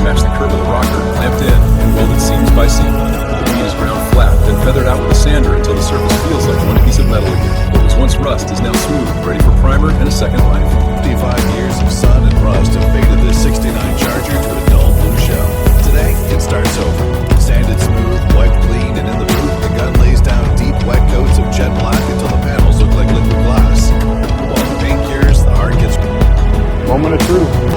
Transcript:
match the curve of the rocker, clamped in, and welded seams by seam. The paint is ground flat, then feathered out with a sander until the surface feels like one piece of metal again. What was once rust is now smooth, ready for primer and a second life. 55 years of sun and rust have faded this 69 Charger to a dull blue shell. Today, it starts over. Sanded smooth, wiped clean, and in the boot, the gun lays down deep wet coats of jet black until the panels look like liquid glass. While the paint cures, the heart gets... Moment of truth.